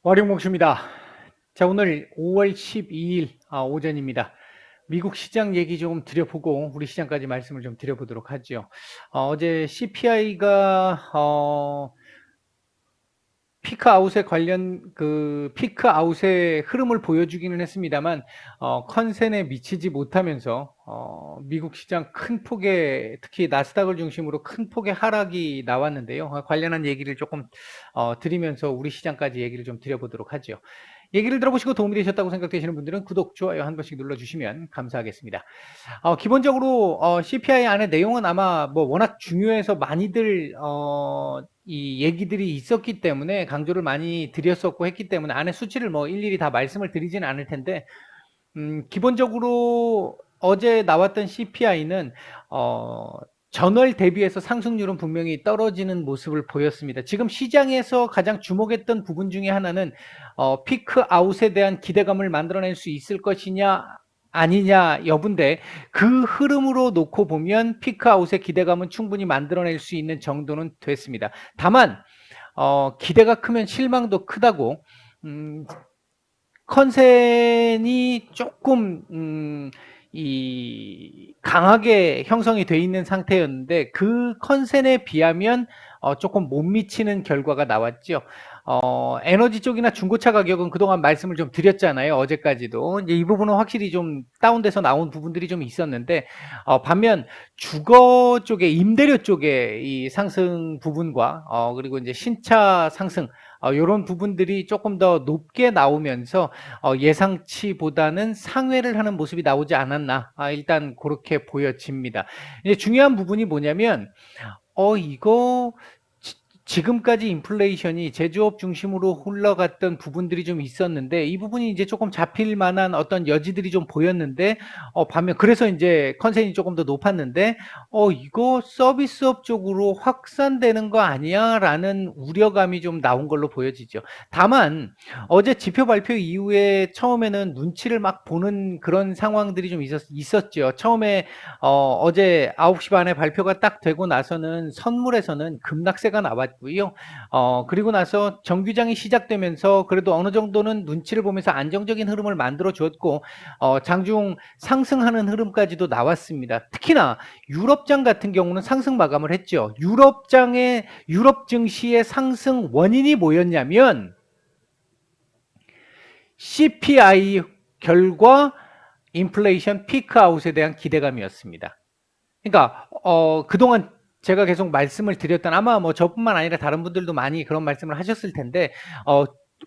와룡목수입니다. 자, 오늘 5월 12일 오전입니다. 미국 시장 얘기 좀 드려보고 우리 시장까지 말씀을 좀 드려보도록 하죠. 어제 CPI가 피크아웃에 관련 피크아웃의 흐름을 보여주기는 했습니다만 컨센에 미치지 못하면서 미국 시장 큰 폭의, 특히 나스닥을 중심으로 큰 폭의 하락이 나왔는데요. 관련한 얘기를 조금 드리면서 우리 시장까지 얘기를 좀 드려보도록 하죠. 얘기를 들어보시고 도움이 되셨다고 생각되시는 분들은 구독, 좋아요 한 번씩 눌러주시면 감사하겠습니다. 기본적으로 CPI 안에 내용은 아마 뭐 워낙 중요해서 많이들 이 얘기들이 있었기 때문에 강조를 많이 드렸었고 했기 때문에 안에 수치를 뭐 일일이 다 말씀을 드리지는 않을 텐데, 기본적으로 어제 나왔던 CPI는 전월 대비해서 상승률은 분명히 떨어지는 모습을 보였습니다. 지금 시장에서 가장 주목했던 부분 중에 하나는 피크 아웃에 대한 기대감을 만들어낼 수 있을 것이냐 아니냐 여부인데, 그 흐름으로 놓고 보면 피크 아웃의 기대감은 충분히 만들어낼 수 있는 정도는 됐습니다. 다만 기대가 크면 실망도 크다고, 컨센이 조금 이 강하게 형성이 돼 있는 상태였는데 그 컨센에 비하면 조금 못 미치는 결과가 나왔죠. 에너지 쪽이나 중고차 가격은 그동안 말씀을 좀 드렸잖아요. 어제까지도. 이제 이 부분은 확실히 좀 다운돼서 나온 부분들이 좀 있었는데, 반면 주거 쪽에, 임대료 쪽에 이 상승 부분과 그리고 이제 신차 상승, 이런 부분들이 조금 더 높게 나오면서 예상치보다는 상회를 하는 모습이 나오지 않았나, 일단 그렇게 보여집니다. 이제 중요한 부분이 뭐냐면 이거 지금까지 인플레이션이 제조업 중심으로 흘러갔던 부분들이 좀 있었는데 이 부분이 이제 조금 잡힐 만한 어떤 여지들이 좀 보였는데, 반면 그래서 이제 컨센이 조금 더 높았는데 이거 서비스업 쪽으로 확산되는 거 아니야? 라는 우려감이 좀 나온 걸로 보여지죠. 다만 어제 지표 발표 이후에 처음에는 눈치를 막 보는 그런 상황들이 좀 있었죠. 처음에 어제 9시 반에 발표가 딱 되고 나서는 선물에서는 급락세가 나왔고요. 그리고 나서 정규장이 시작되면서 그래도 어느 정도는 눈치를 보면서 안정적인 흐름을 만들어 줬고, 장중 상승하는 흐름까지도 나왔습니다. 특히나 유럽장 같은 경우는 상승 마감을 했죠. 유럽 증시의 상승 원인이 뭐였냐면 CPI 결과 인플레이션 피크아웃에 대한 기대감이었습니다. 그러니까 그동안 제가 계속 말씀을 드렸던, 아마 뭐 저뿐만 아니라 다른 분들도 많이 그런 말씀을 하셨을 텐데,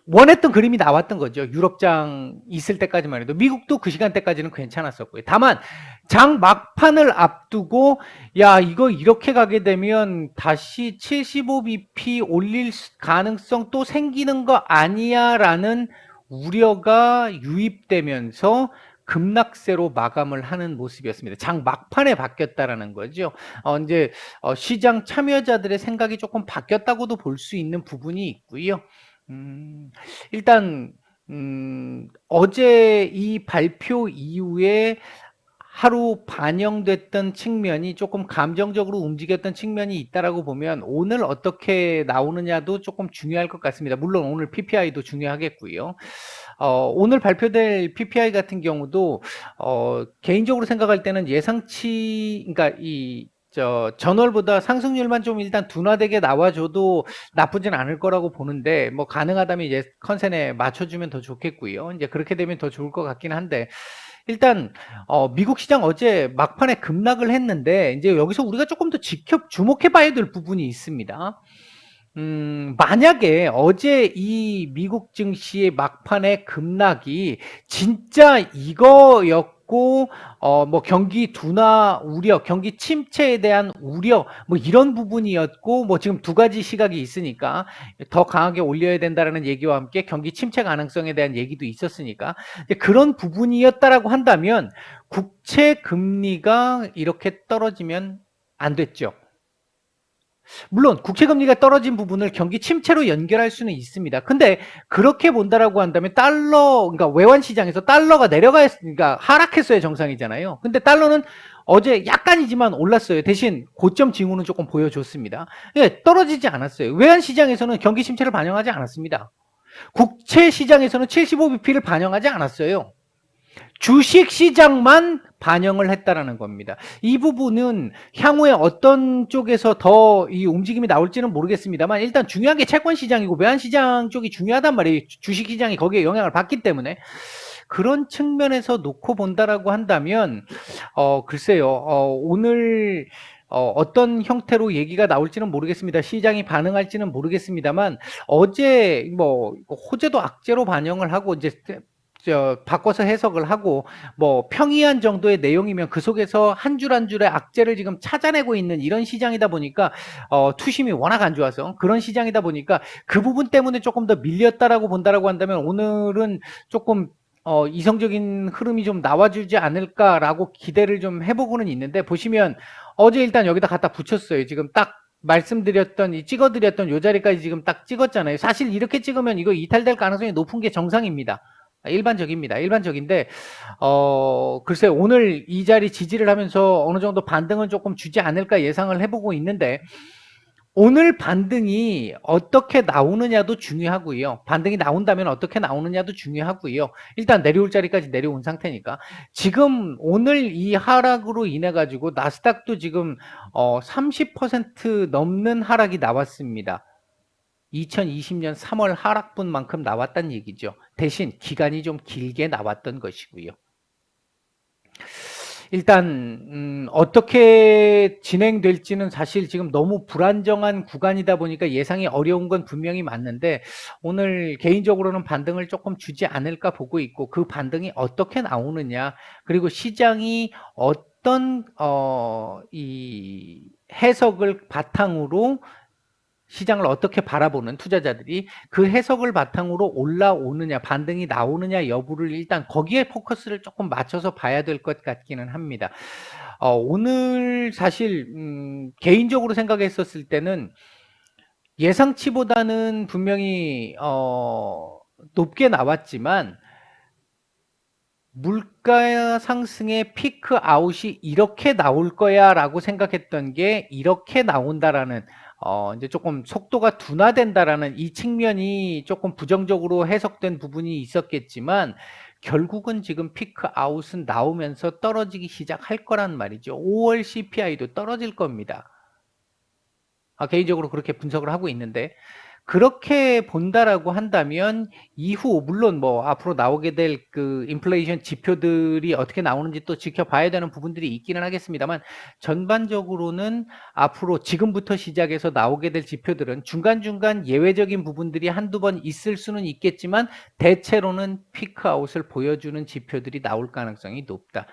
원했던 그림이 나왔던 거죠. 유럽장 있을 때까지만 해도. 미국도 그 시간대까지는 괜찮았었고요. 다만 장 막판을 앞두고 야, 이거 이렇게 가게 되면 다시 75bp 올릴 가능성 또 생기는 거 아니야 라는 우려가 유입되면서 급락세로 마감을 하는 모습이었습니다. 장 막판에 바뀌었다라는 거죠. 이제 시장 참여자들의 생각이 조금 바뀌었다고도 볼 수 있는 부분이 있고요. 일단 어제 이 발표 이후에 하루 반영됐던 측면이 조금 감정적으로 움직였던 측면이 있다라고 보면 오늘 어떻게 나오느냐도 조금 중요할 것 같습니다. 물론 오늘 PPI도 중요하겠고요. 오늘 발표될 PPI 같은 경우도 개인적으로 생각할 때는 예상치, 그러니까 전월보다 상승률만 좀 일단 둔화되게 나와줘도 나쁘진 않을 거라고 보는데, 뭐 가능하다면 이제 컨센에 맞춰주면 더 좋겠고요. 이제 그렇게 되면 더 좋을 것 같긴 한데, 일단 미국 시장 어제 막판에 급락을 했는데 이제 여기서 우리가 조금 더 주목해 봐야 될 부분이 있습니다. 만약에 어제 이 미국 증시의 막판의 급락이 진짜 이거였고, 뭐 경기 둔화 우려, 경기 침체에 대한 우려, 뭐 이런 부분이었고, 뭐 지금 두 가지 시각이 있으니까 더 강하게 올려야 된다라는 얘기와 함께 경기 침체 가능성에 대한 얘기도 있었으니까 그런 부분이었다라고 한다면 국채 금리가 이렇게 떨어지면 안 됐죠. 물론 국채금리가 떨어진 부분을 경기 침체로 연결할 수는 있습니다. 근데 그렇게 본다라고 한다면 그러니까 외환 시장에서 달러가 그러니까 하락했어야 정상이잖아요. 근데 달러는 어제 약간이지만 올랐어요. 대신 고점 징후는 조금 보여줬습니다. 예, 떨어지지 않았어요. 외환 시장에서는 경기 침체를 반영하지 않았습니다. 국채 시장에서는 75bp를 반영하지 않았어요. 주식 시장만 반영을 했다라는 겁니다. 이 부분은 향후에 어떤 쪽에서 더 이 움직임이 나올지는 모르겠습니다만 일단 중요한 게 채권 시장이고 외환 시장 쪽이 중요하단 말이에요. 주식 시장이 거기에 영향을 받기 때문에 그런 측면에서 놓고 본다라고 한다면 글쎄요. 오늘 어떤 형태로 얘기가 나올지는 모르겠습니다. 시장이 반응할지는 모르겠습니다만 어제 뭐 호재도 악재로 반영을 하고 이제 바꿔서 해석을 하고 뭐 평이한 정도의 내용이면 그 속에서 한 줄 한 줄의 악재를 지금 찾아내고 있는 이런 시장이다 보니까 투심이 워낙 안 좋아서 그런 시장이다 보니까 그 부분 때문에 조금 더 밀렸다라고 본다라고 한다면 오늘은 조금 이성적인 흐름이 좀 나와주지 않을까라고 기대를 좀 해보고는 있는데 보시면 어제 일단 여기다 갖다 붙였어요. 지금 딱 말씀드렸던 찍어드렸던 요 자리까지 지금 딱 찍었잖아요. 사실 이렇게 찍으면 이거 이탈될 가능성이 높은 게 정상입니다. 일반적입니다. 일반적인데 글쎄요. 오늘 이 자리 지지를 하면서 어느 정도 반등은 조금 주지 않을까 예상을 해보고 있는데 오늘 반등이 어떻게 나오느냐도 중요하고요. 반등이 나온다면 어떻게 나오느냐도 중요하고요. 일단 내려올 자리까지 내려온 상태니까 지금 오늘 이 하락으로 인해 가지고 나스닥도 지금 30% 넘는 하락이 나왔습니다. 2020년 3월 하락분만큼 나왔다는 얘기죠. 대신 기간이 좀 길게 나왔던 것이고요. 일단 어떻게 진행될지는 사실 지금 너무 불안정한 구간이다 보니까 예상이 어려운 건 분명히 맞는데 오늘 개인적으로는 반등을 조금 주지 않을까 보고 있고 그 반등이 어떻게 나오느냐 그리고 시장이 어떤 이 해석을 바탕으로 시장을 어떻게 바라보는 투자자들이 그 해석을 바탕으로 올라오느냐 반등이 나오느냐 여부를 일단 거기에 포커스를 조금 맞춰서 봐야 될 것 같기는 합니다. 오늘 사실 개인적으로 생각했었을 때는 예상치보다는 분명히 높게 나왔지만 물가 상승의 피크 아웃이 이렇게 나올 거야 라고 생각했던 게 이렇게 나온다라는 이제 조금 속도가 둔화된다라는 이 측면이 조금 부정적으로 해석된 부분이 있었겠지만 결국은 지금 피크 아웃은 나오면서 떨어지기 시작할 거란 말이죠. 5월 CPI도 떨어질 겁니다. 개인적으로 그렇게 분석을 하고 있는데 그렇게 본다라고 한다면 이후 물론 뭐 앞으로 나오게 될 그 인플레이션 지표들이 어떻게 나오는지 또 지켜봐야 되는 부분들이 있기는 하겠습니다만 전반적으로는 앞으로 지금부터 시작해서 나오게 될 지표들은 중간중간 예외적인 부분들이 한두 번 있을 수는 있겠지만 대체로는 피크아웃을 보여주는 지표들이 나올 가능성이 높다.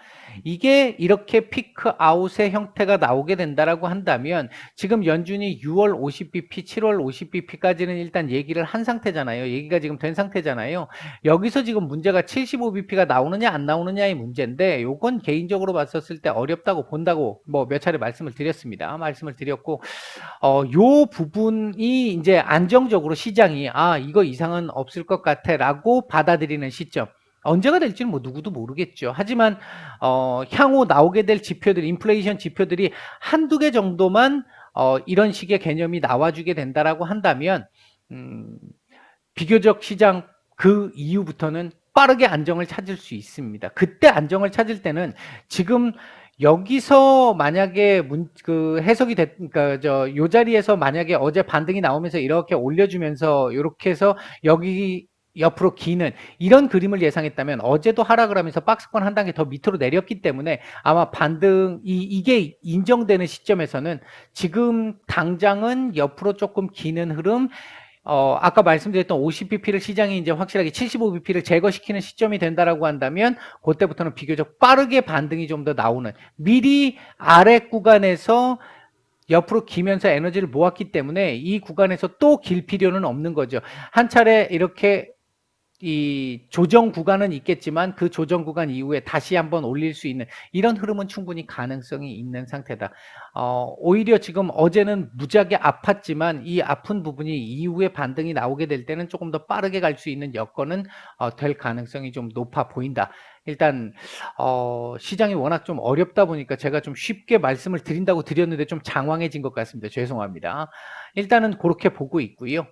이게 이렇게 피크아웃의 형태가 나오게 된다라고 한다면 지금 연준이 6월 50bp, 7월 50bp까지는 일단 얘기를 한 상태잖아요. 얘기가 지금 된 상태잖아요. 여기서 지금 문제가 75bp가 나오느냐 안 나오느냐의 문제인데 요건 개인적으로 봤었을 때 어렵다고 본다고 뭐 몇 차례 말씀을 드렸습니다. 말씀을 드렸고 요 부분이 이제 안정적으로 시장이 이거 이상은 없을 것 같아라고 받아들이는 시점. 언제가 될지는 뭐 누구도 모르겠죠. 하지만 향후 나오게 될 지표들, 인플레이션 지표들이 한두 개 정도만 이런 식의 개념이 나와주게 된다라고 한다면 비교적 시장 그 이후부터는 빠르게 안정을 찾을 수 있습니다. 그때 안정을 찾을 때는 지금 여기서 만약에 그 해석이 그러니까 요 자리에서 만약에 어제 반등이 나오면서 이렇게 올려주면서 이렇게 해서 여기 옆으로 기는 이런 그림을 예상했다면 어제도 하락을 하면서 박스권 한 단계 더 밑으로 내렸기 때문에 아마 이게 인정되는 시점에서는 지금 당장은 옆으로 조금 기는 흐름 아까 말씀드렸던 50bp를 시장이 이제 확실하게 75bp를 제거시키는 시점이 된다라고 한다면 그때부터는 비교적 빠르게 반등이 좀 더 나오는 미리 아래 구간에서 옆으로 기면서 에너지를 모았기 때문에 이 구간에서 또 길 필요는 없는 거죠. 한 차례 이렇게 이 조정 구간은 있겠지만 그 조정 구간 이후에 다시 한번 올릴 수 있는 이런 흐름은 충분히 가능성이 있는 상태다. 오히려 지금 어제는 무지하게 아팠지만 이 아픈 부분이 이후에 반등이 나오게 될 때는 조금 더 빠르게 갈 수 있는 여건은 될 가능성이 좀 높아 보인다. 일단 시장이 워낙 좀 어렵다 보니까 제가 좀 쉽게 말씀을 드린다고 드렸는데 좀 장황해진 것 같습니다. 죄송합니다. 일단은 그렇게 보고 있고요.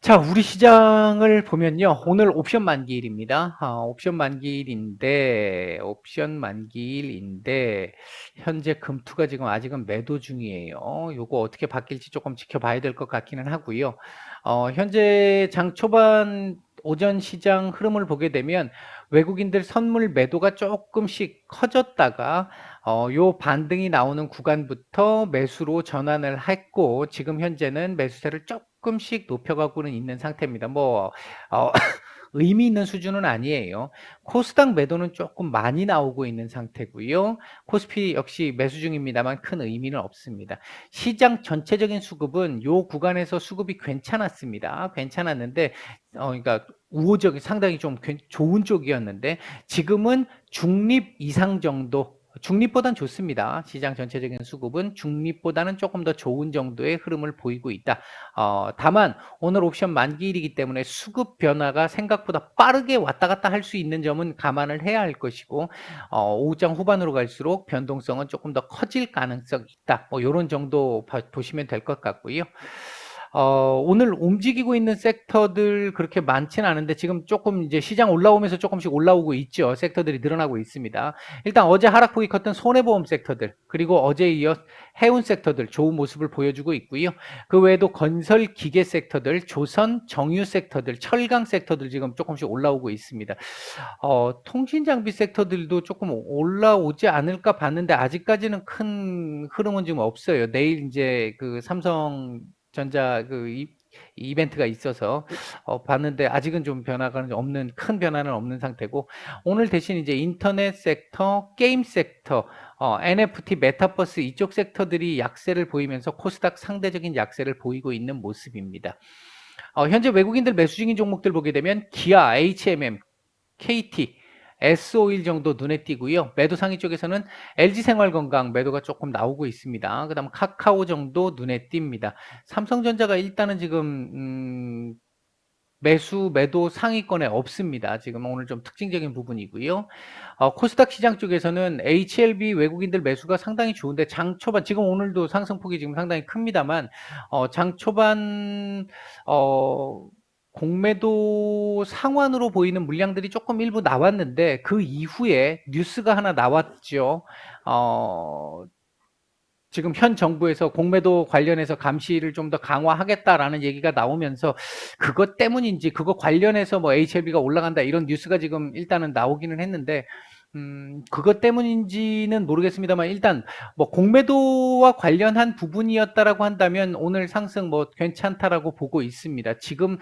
자, 우리 시장을 보면요. 오늘 옵션 만기일입니다. 옵션 만기일인데, 현재 금투가 지금 아직은 매도 중이에요. 요거 어떻게 바뀔지 조금 지켜봐야 될 것 같기는 하고요. 현재 장 초반 오전 시장 흐름을 보게 되면 외국인들 선물 매도가 조금씩 커졌다가 요 반등이 나오는 구간부터 매수로 전환을 했고, 지금 현재는 매수세를 조금씩 높여가고는 있는 상태입니다. 어, 의미 있는 수준은 아니에요. 코스닥 매도는 조금 많이 나오고 있는 상태고요. 코스피 역시 매수 중입니다만 큰 의미는 없습니다. 시장 전체적인 수급은 요 구간에서 수급이 괜찮았습니다. 괜찮았는데, 그러니까 우호적인 상당히 좀 좋은 쪽이었는데, 지금은 중립 이상 정도, 중립보단 좋습니다. 시장 전체적인 수급은 중립보다는 조금 더 좋은 정도의 흐름을 보이고 있다. 다만 오늘 옵션 만기일이기 때문에 수급 변화가 생각보다 빠르게 왔다 갔다 할 수 있는 점은 감안을 해야 할 것이고, 오후장 후반으로 갈수록 변동성은 조금 더 커질 가능성이 있다. 뭐 이런 정도 보시면 될 것 같고요. 오늘 움직이고 있는 섹터들 그렇게 많지는 않은데 지금 조금 이제 시장 올라오면서 조금씩 올라오고 있죠. 섹터들이 늘어나고 있습니다. 일단 어제 하락폭이 컸던 손해보험 섹터들, 그리고 어제에 이어 해운 섹터들 좋은 모습을 보여주고 있고요. 그 외에도 건설 기계 섹터들, 조선, 정유 섹터들, 철강 섹터들 지금 조금씩 올라오고 있습니다. 통신 장비 섹터들도 조금 올라오지 않을까 봤는데 아직까지는 큰 흐름은 지금 없어요. 내일 이제 그 삼성전자 이벤트가 있어서 봤는데 아직은 좀 변화가 없는, 큰 변화는 없는 상태고, 오늘 대신 이제 인터넷 섹터, 게임 섹터, NFT, 메타버스 이쪽 섹터들이 약세를 보이면서 코스닥 상대적인 약세를 보이고 있는 모습입니다. 현재 외국인들 매수 중인 종목들 보게 되면 기아, HMM, KT, S-오일 정도 눈에 띄고요. 매도 상위 쪽에서는 LG생활건강 매도가 조금 나오고 있습니다. 그 다음 카카오 정도 눈에 띕니다. 삼성전자가 일단은 지금 매도 상위권에 없습니다. 지금 오늘 좀 특징적인 부분이고요. 코스닥 시장 쪽에서는 HLB 외국인들 매수가 상당히 좋은데 장 초반, 지금 오늘도 상승폭이 지금 상당히 큽니다만, 장 초반 공매도 상환으로 보이는 물량들이 조금 일부 나왔는데 그 이후에 뉴스가 하나 나왔죠. 어, 지금 현 정부에서 공매도 관련해서 감시를 좀 더 강화하겠다라는 얘기가 나오면서 그것 때문인지, 그거 관련해서 뭐 HLB가 올라간다 이런 뉴스가 지금 일단은 나오기는 했는데, 그것 때문인지는 모르겠습니다만 일단 뭐 공매도와 관련한 부분이었다라고 한다면 오늘 상승 뭐 괜찮다라고 보고 있습니다. 지금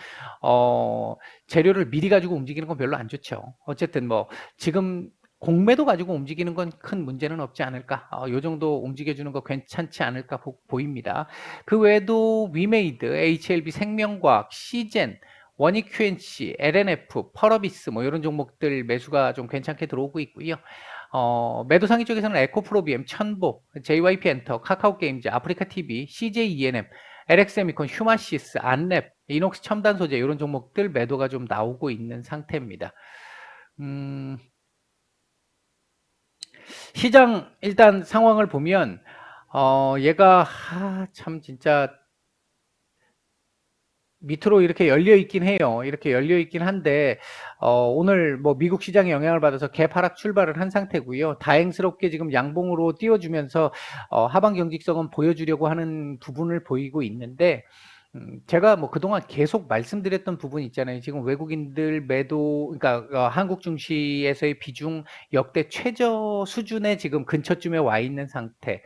재료를 미리 가지고 움직이는 건 별로 안 좋죠. 어쨌든 뭐 지금 공매도 가지고 움직이는 건 큰 문제는 없지 않을까. 요 정도 움직여주는 거 괜찮지 않을까 보입니다. 그 외에도 위메이드, HLB 생명과학, 시젠, 원익 QNC, LNF, 펄어비스 뭐 이런 종목들 매수가 좀 괜찮게 들어오고 있고요. 매도 상위 쪽에서는 에코프로비엠, 천보, JYP 엔터, 카카오게임즈, 아프리카TV, CJENM, LX세미콘, 휴마시스, 안랩, 이녹스 첨단 소재 이런 종목들 매도가 좀 나오고 있는 상태입니다. 시장 일단 상황을 보면 얘가 참 진짜 밑으로 이렇게 열려 있긴 해요. 이렇게 열려 있긴 한데 오늘 뭐 미국 시장의 영향을 받아서 개파락 출발을 한 상태고요. 다행스럽게 지금 양봉으로 띄워주면서 하방 경직성은 보여주려고 하는 부분을 보이고 있는데, 제가 뭐 그동안 계속 말씀드렸던 부분 있잖아요. 지금 외국인들 매도, 그러니까 한국 증시에서의 비중 역대 최저 수준에 지금 근처쯤에 와 있는 상태.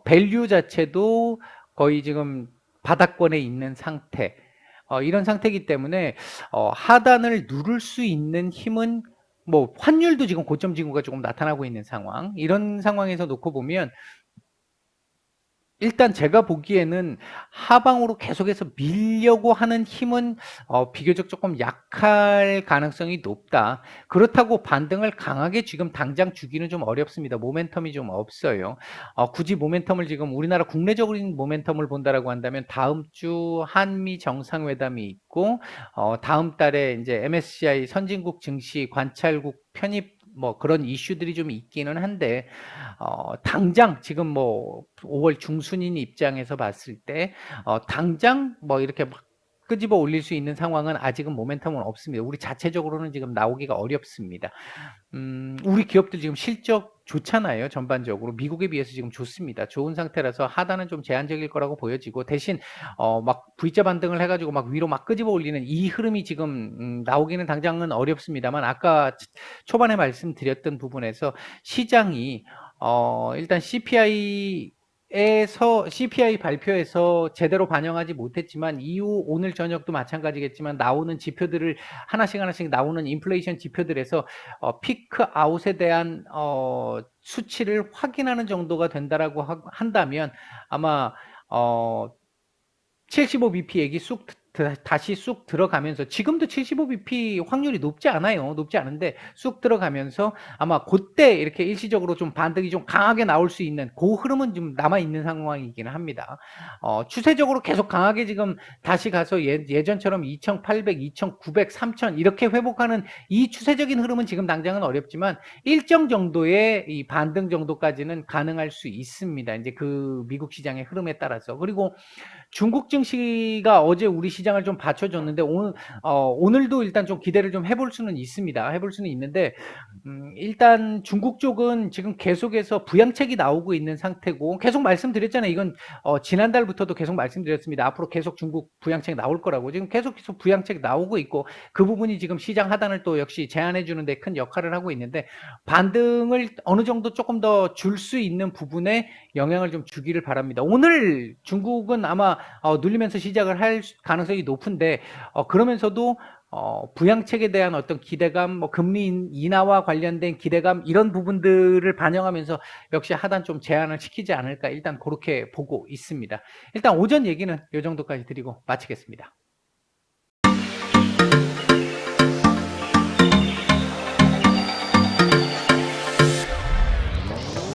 밸류 자체도 거의 지금 바닥권에 있는 상태. 이런 상태이기 때문에 하단을 누를 수 있는 힘은, 뭐 환율도 지금 고점 징후가 조금 나타나고 있는 상황. 이런 상황에서 놓고 보면 일단 제가 보기에는 하방으로 계속해서 밀려고 하는 힘은 비교적 조금 약할 가능성이 높다. 그렇다고 반등을 강하게 지금 당장 주기는 좀 어렵습니다. 모멘텀이 좀 없어요. 굳이 모멘텀을 지금 우리나라 국내적인 모멘텀을 본다라고 한다면 다음 주 한미 정상회담이 있고, 다음 달에 이제 MSCI 선진국 증시 관찰국 편입 뭐 그런 이슈들이 좀 있기는 한데, 당장 지금 뭐 5월 중순인 입장에서 봤을 때 당장 뭐 이렇게 막 끄집어 올릴 수 있는 상황은 아직은 모멘텀은 없습니다. 우리 자체적으로는 지금 나오기가 어렵습니다. 우리 기업들 지금 실적 좋잖아요. 전반적으로 미국에 비해서 지금 좋습니다. 좋은 상태라서 하단은 좀 제한적일 거라고 보여지고, 대신 막 V자 반등을 해가지고 막 위로 막 끄집어 올리는 이 흐름이 지금 나오기는 당장은 어렵습니다만, 아까 초반에 말씀드렸던 부분에서 시장이 일단 CPI 발표에서 제대로 반영하지 못했지만, 이후 오늘 저녁도 마찬가지겠지만 나오는 지표들을 하나씩 나오는 인플레이션 지표들에서 피크 아웃에 대한 수치를 확인하는 정도가 된다라고 한다면, 아마 75bp 얘기 다시 쑥 들어가면서, 지금도 75bp 확률이 높지 않아요. 높지 않은데 쑥 들어가면서 아마 그때 이렇게 일시적으로 좀 반등이 좀 강하게 나올 수 있는 그 흐름은 좀 남아있는 상황이기는 합니다. 추세적으로 계속 강하게 지금 다시 가서 예전처럼 2800, 2900, 3000 이렇게 회복하는 이 추세적인 흐름은 지금 당장은 어렵지만, 일정 정도의 이 반등 정도까지는 가능할 수 있습니다. 이제 그 미국 시장의 흐름에 따라서. 그리고 중국 증시가 어제 우리 시장을 좀 받쳐줬는데, 오늘도 일단 좀 기대를 좀 해볼 수는 있습니다. 해볼 수는 있는데, 일단 중국 쪽은 지금 계속해서 부양책이 나오고 있는 상태고, 계속 말씀드렸잖아요. 이건 지난달부터도 계속 말씀드렸습니다. 앞으로 계속 중국 부양책 나올 거라고. 지금 계속 부양책 나오고 있고, 그 부분이 지금 시장 하단을 또 역시 제한해 주는데 큰 역할을 하고 있는데, 반등을 어느 정도 조금 더 줄 수 있는 부분에 영향을 좀 주기를 바랍니다. 오늘 중국은 아마 눌리면서 시작을 할 가능성이 높은데, 그러면서도 부양책에 대한 어떤 기대감, 뭐 금리 인하와 관련된 기대감, 이런 부분들을 반영하면서 역시 하단 좀 제한을 시키지 않을까, 일단 그렇게 보고 있습니다. 일단 오전 얘기는 이 정도까지 드리고 마치겠습니다.